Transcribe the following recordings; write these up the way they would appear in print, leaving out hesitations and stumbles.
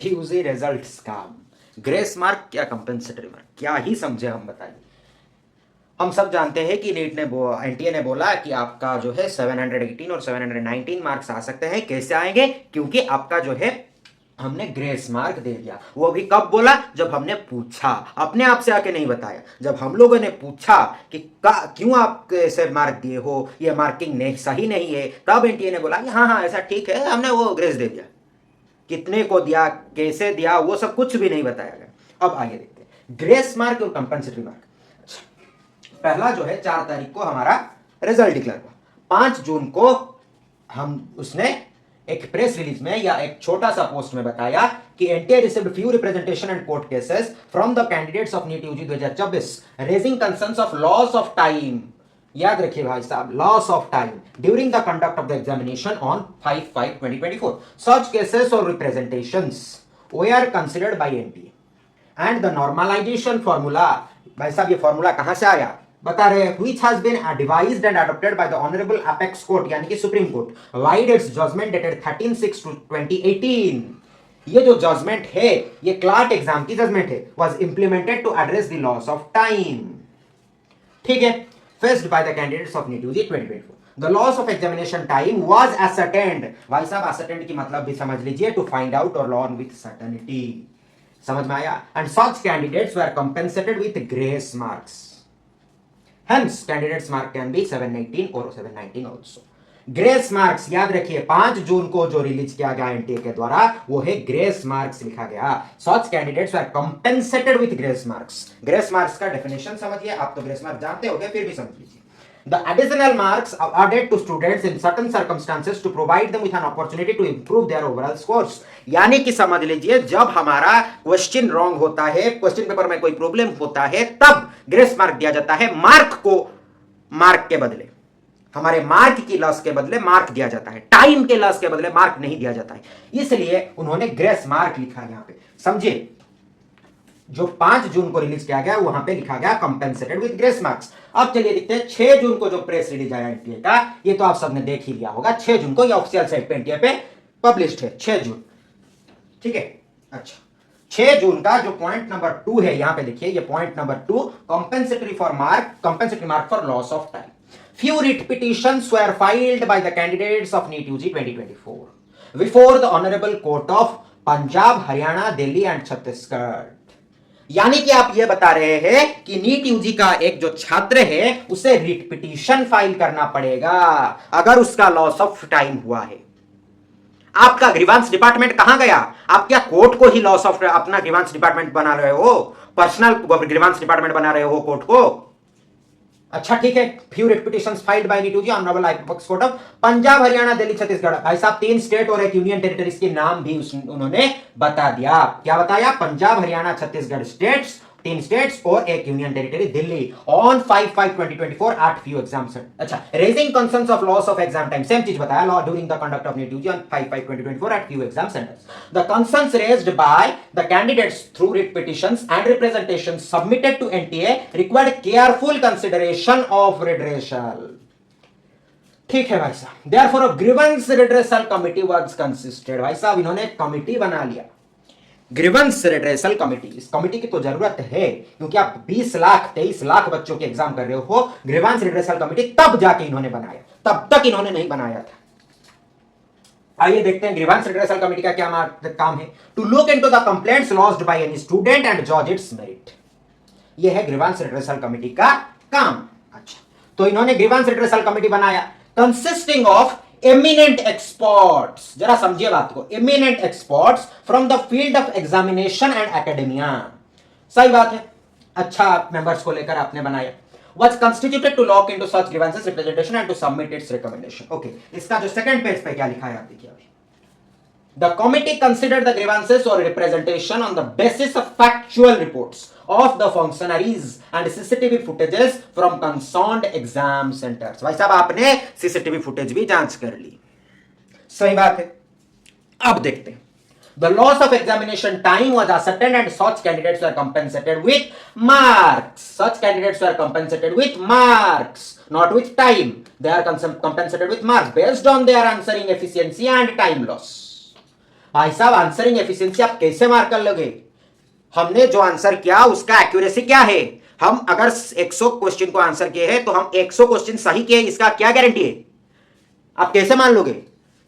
UG result scam, grace mark क्या compensatory mark, क्या ही समझे हम, बताइए। हम सब जानते हैं कि नीट ने एनटीए ने बोला कि आपका जो है 718 और 719 मार्क्स आ सकते हैं। कैसे आएंगे? क्योंकि आपका जो है हमने ग्रेस मार्क दे दिया। वो भी कब बोला? जब हमने पूछा, अपने आप से आके नहीं बताया। जब हम लोगों ने पूछा कि क्यों आप ऐसे मार्क दिए हो, ये मार्किंग नहीं सही नहीं है, तब एनटीए ने बोला कि हाँ हाँ ऐसा ठीक है, हमने वो ग्रेस दे दिया। कितने को दिया, कैसे दिया, वो सब कुछ भी नहीं बताया गया। अब आगे देखते हैं ग्रेस मार्क और कंपनसेटरी मार्क। पहला जो है 4 तारीख को हमारा रिजल्ट डिक्लेयर हुआ। 5 जून को हम उसने एक प्रेस रिलीज में या एक छोटा सा पोस्ट में बताया कि NTA received few representation and court cases from the candidates of NEET UG 2024 raising concerns of loss of time. याद रखिए भाई साहब, loss of time during the conduct of the examination on 5/5/2024। Such cases और representations were considered by NTA and the normalisation formula. भाई साहब ये formula कहां से आया बता रहे हैं, which has been devised and adopted by the Honorable Apex Court यानी कि supreme court, vide its judgement dated 13/6/2018। ये जो जजमेंट है ये क्लार्क एग्जाम की जजमेंट है, was implemented to address the loss of time। ठीक है, faced by the candidates of NEET UG 2024। The loss of examination time was ascertained। भाई साहब ascertained की मतलब भी समझ लीजिए, to find out or learn with certainty। समझ में आया? And such candidates were compensated with grace marks। Hence, candidates mark can be 718 or 719 also। Grace marks याद रखिए, 5 जून को जो रिलीज किया गया एनटीए के द्वारा वो है ग्रेस मार्क्स लिखा गया। Such candidates are compensated with grace marks. Grace marks का डेफिनेशन समझिए, आप तो ग्रेस मार्क्स जानते होंगे, फिर भी समझ लीजिए। The additional marks are added to students in certain circumstances to provide them with an opportunity to improve their overall scores। यानी कि समझ लीजिए, जब हमारा क्वेश्चन रॉन्ग होता है, क्वेश्चन पेपर में कोई प्रॉब्लम होता है, तब ग्रेस मार्क दिया जाता है। मार्क को मार्क के बदले, हमारे मार्क की लॉस के बदले मार्क दिया जाता है, टाइम के लॉस के बदले मार्क नहीं दिया जाता है। इसलिए उन्होंने ग्रेस मार्क लिखा यहां पे, समझिए। जो 5 जून को रिलीज किया गया वहां पे लिखा गया कंपेंसेटेड विद ग्रेस मार्क्स। अब चलिए देखते हैं 6 जून को जो प्रेस रिलीज आया एनटीए का, ये तो आप सबने देख ही लिया होगा। 6 जून को ये ऑफिशियल साइट पे एनटीए पे पब्लिश्ड है, 6 जून। ठीक है, अच्छा 6 जून का जो पॉइंट नंबर 2 है, यहां पे देखिए, ये point number 2, compensatory mark for loss of time. Few writ petitions were filed by the candidates of NEET UG 2024 before the Honorable Court of Punjab, Haryana, Delhi and Chhattisgarh। यानी कि आप ये बता रहे हैं कि नीट यूजी का एक जो छात्र है उसे रिट पिटीशन फाइल करना पड़ेगा अगर उसका लॉस ऑफ टाइम हुआ है। आपका ग्रीवांस डिपार्टमेंट कहां गया? आप क्या कोर्ट को ही लॉस ऑफ अपना ग्रीवांस डिपार्टमेंट बना रहे हो, पर्सनल ग्रीवांस डिपार्टमेंट बना रहे हो कोर्ट को? अच्छा ठीक है, few petitions filed by NEET UG honourable apex court of Punjab, Haryana, Delhi, Chhattisgarh. भाई साहब 3 स्टेट और एक यूनियन टेरिटरीज के नाम भी उन्होंने बता दिया। क्या बताया? पंजाब, हरियाणा, छत्तीसगढ़ स्टेट्स, 3 स्टेट्स और एक union territory Delhi, on 5/5/2024 at few exams. अच्छा, raising concerns of loss of exam time, same चीज बताया, law during the conduct of NEET UG on 5/5/2024 at few exam centres. The concerns raised by the candidates through writ petitions and representation submitted to NTA required careful consideration of redressal. ठीक है भाई साहब, therefore a grievance redressal committee was consisted. भाई साहब इन्होंने committee बना लिया, grievance redressal committee. इस कमिटी की तो जरूरत है क्योंकि आप 20 लाख 23 लाख बच्चों के एग्जाम कर रहे हो। ग्रीवेंस रिड्रेसल कमिटी तब जाके इन्होंने बनाया, तब तक इन्होंने नहीं बनाया था। आइए देखते हैं ग्रीवेंस रिड्रेसल कमिटी का क्या काम है। To look into the complaints lodged by any student and जज इट्स मेरिट। यह है ग्रीवेंस रिड्रेसल कमिटी का काम। अच्छा, तो इन्होंने ग्रीवेंस रिड्रेसल कमिटी बनाया कंसिस्टिंग ऑफ एमिनेंट एक्सपर्ट्स। जरा समझिए बात को, eminent experts from the field of examination and academia. सही बात है, अच्छा मेंबर्स को लेकर आपने बनाया। Was constituted to look into such grievances representation and to submit its recommendation। Okay, इसका जो सेकंड पेज पे क्या लिखा है आप देखिए अभी। The committee considered the grievances or representation on the basis of factual reports of the functionaries and CCTV footages from concerned exam centers। भाई साहब आपने CCTV फुटेज भी जांच कर ली, सही बात है। अब देखते हैं, the loss of examination time was ascertained and such candidates were compensated with marks। Such candidates were compensated with marks, not with time। They are compensated with marks based on their answering efficiency and time loss। भाई साहब answering efficiency आप कैसे mark कर लोगे? हमने जो answer किया उसका एक्यूरेसी क्या है? हम अगर 100 क्वेश्चन को आंसर किए हैं तो हम 100 क्वेश्चन सही किए, इसका क्या गारंटी है? आप कैसे मान लोगे?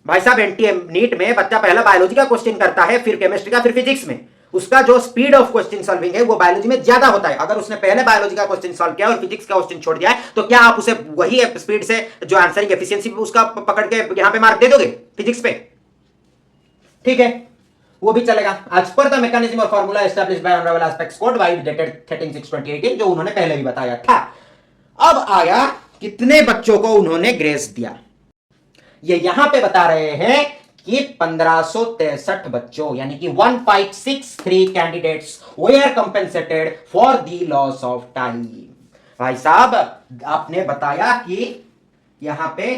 भाई साहब एनटीए नीट में बच्चा पहला बायोलॉजी का क्वेश्चन करता है, फिर केमिस्ट्री का, फिर फिजिक्स में। उसका जो स्पीड ऑफ क्वेश्चन सॉल्विंग है वो बायोलॉजी में ज्यादा होता है। अगर उसने पहले बायोलॉजी का क्वेश्चन सॉल्व किया और फिजिक्स का क्वेश्चन छोड़ दिया है तो क्या आप उसे वही स्पीड से जो आंसरिंग एफिशिएंसी उसका पकड़ के यहां पे मार्क दे दोगे फिजिक्स पे? ठीक है, वो भी चलेगा। एज पर द मैकेनिज्म और formula established bye honourable aspects code wide dated 13/6/2018, जो उन्होंने पहले भी बताया था। अब आया कितने बच्चों को उन्होंने ग्रेस दिया। ये यहां पे बता रहे हैं कि 1563 बच्चों, यानी कि 1563 candidates were compensated for the loss of time. भाई साहब आपने बताया कि यहां पे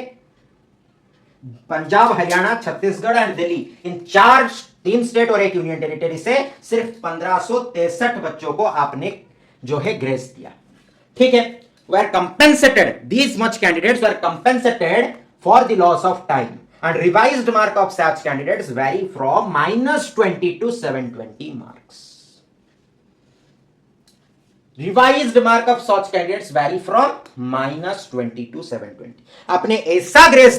पंजाब, हरियाणा, छत्तीसगढ़ एंड दिल्ली, इन 3 स्टेट और 1 यूनियन टेरिटरी से सिर्फ 1563 बच्चों को आपने जो है ग्रेस दिया। ठीक है, were compensated, these much candidates were compensated for the loss of time, and revised mark of such candidates vary from -20 to 720 marks. Revised mark of such candidates vary from -20 to 720. आपने ऐसा grace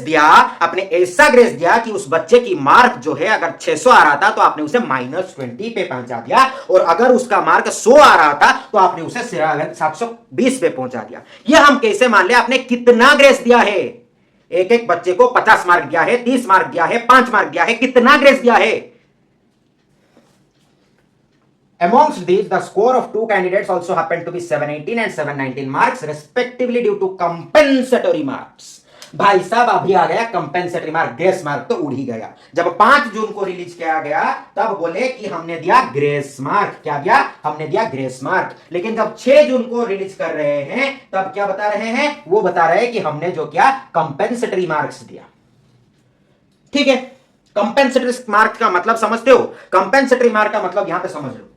दिया कि उस बच्चे की mark जो है अगर 600 आ रहा था तो आपने उसे -20 पे पहुंचा दिया, और अगर उसका मार्क 100 आ रहा था तो आपने उसे 720 पे पहुंचा दिया। यह हम कैसे मान ले? आपने कितना ग्रेस दिया है? एक एक बच्चे को 50 मार्क दिया है, 30 मार्क दिया है, 5 मार्क दिया है, कितना ग्रेस दिया है? Amongst these, the score of 2 candidates also happened to be 718 and 719 marks respectively due to compensatory marks. भाई साहब अभी आ गया कंपेंसेटरी मार्क, ग्रेस मार्क तो उड़ ही गया। जब 5 जून को रिलीज किया गया तब बोले कि हमने दिया ग्रेस मार्क। क्या दिया? हमने दिया ग्रेस मार्क। लेकिन जब 6 जून को रिलीज कर रहे हैं तब क्या बता रहे हैं? वो बता रहे हैं कि हमने जो किया कंपेंसेटरी मार्क्स दिया। ठीक है, कंपेंसेटरी मार्क का मतलब समझते हो? कंपेंसेटरी मार्क का मतलब यहां पे समझ लो,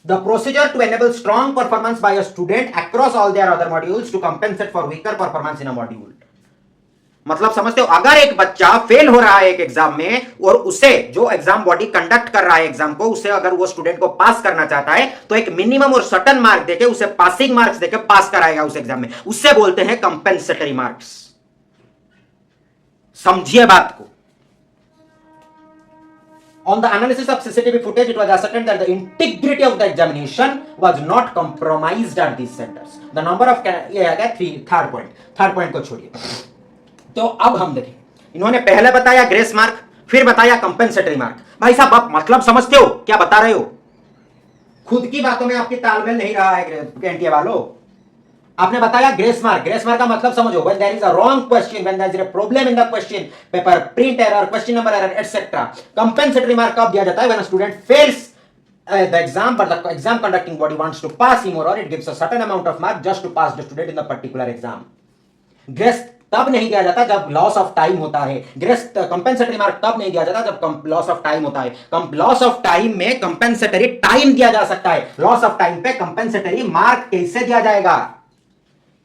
the procedure to enable strong performance by a student across all their other modules to compensate for weaker performance in a module. मतलब समझते हो? अगर एक बच्चा फेल हो रहा है एक एग्जाम में और उसे जो एग्जाम बॉडी कंडक्ट कर रहा है एग्जाम को, उसे अगर वो स्टूडेंट को पास करना चाहता है तो एक मिनिमम और सर्टेन मार्क देके उसे पासिंग मार्क्स देके पास कराएगा उस एग्जाम में, उससे बोलते हैं कंपेंसेटरी मार्क्स। समझिए बात को। On the analysis of CCTV footage, it was ascertained that the integrity of the examination was not compromised at these centers. The number of ये आ गया थर्ड पॉइंट को छोड़िए। तो अब हम देखें, इन्होंने पहले बताया ग्रेस मार्क, फिर बताया कंपेंसेटरी मार्क। भाई साहब आप मतलब समझते हो क्या बता रहे हो? खुद की बातों में आपकी तालमेल नहीं रहा है एनटीए वालों। आपने बताया ग्रेस मार्क का मतलब समझो, when there is a wrong question, when there is a problem in the question paper, print error, question number error, etc. Compensatory mark कब दिया जाता है? when a student fails the exam but the exam conducting body wants to pass him or her, it gives a certain amount of mark just to pass the student in the particular exam. Grace तब नहीं दिया जाता जब loss of time होता है। Grace compensatory mark तब नहीं दिया जाता जब लॉस ऑफ टाइम होता है। लॉस ऑफ टाइम में कंपेंसेटरी टाइम दिया जा सकता है, लॉस ऑफ टाइम पे कंपेंसेटरी मार्क कैसे दिया जाएगा?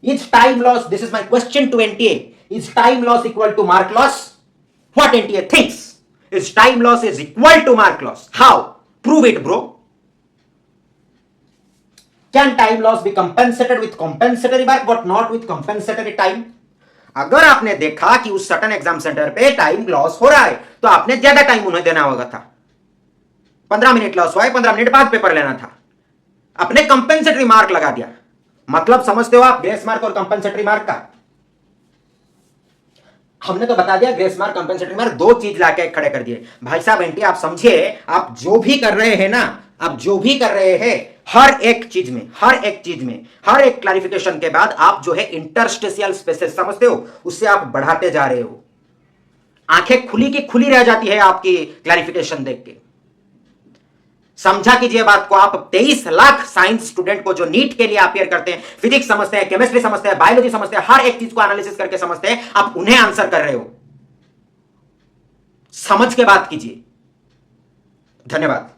Is time loss, this is my question to NTA, is time loss equal to mark loss? What NTA thinks? Is time loss is equal to mark loss? How? Prove it, bro. Can time loss be compensated with compensatory mark but not with compensatory time? अगर आपने देखा कि उस certain exam centre पे time loss हो रहा है तो आपने ज्यादा टाइम उन्हें देना होगा था। 15 मिनट लॉस हुआ है, 15 मिनट बाद पेपर लेना था, अपने कंपेंसेटरी मार्क लगा दिया। मतलब समझते हो आप ग्रेस मार्क और कंपेंसेटरी मार्क का? हमने तो बता दिया ग्रेस मार्क कंपेंसेटरी मार्क, दो चीज लाके खड़े कर दिए। भाई साहब एंटी आप समझिए, आप जो भी कर रहे हैं ना, आप जो भी कर रहे हैं, हर एक चीज में हर एक क्लैरिफिकेशन के बाद आप जो है इंटरस्टेशियल स्पेसेस समझते हो, उससे आप बढ़ाते जा रहे हो। आंखें खुली की खुली रह जाती है आपकी क्लैरिफिकेशन देख के। समझा कीजिए बात को। आप 23 लाख साइंस स्टूडेंट को जो नीट के लिए अपियर करते हैं, फिजिक्स समझते हैं, केमिस्ट्री समझते हैं, बायोलॉजी समझते हैं, हर एक चीज को एनालिसिस करके समझते हैं, आप उन्हें आंसर कर रहे हो। समझ के बात कीजिए। धन्यवाद।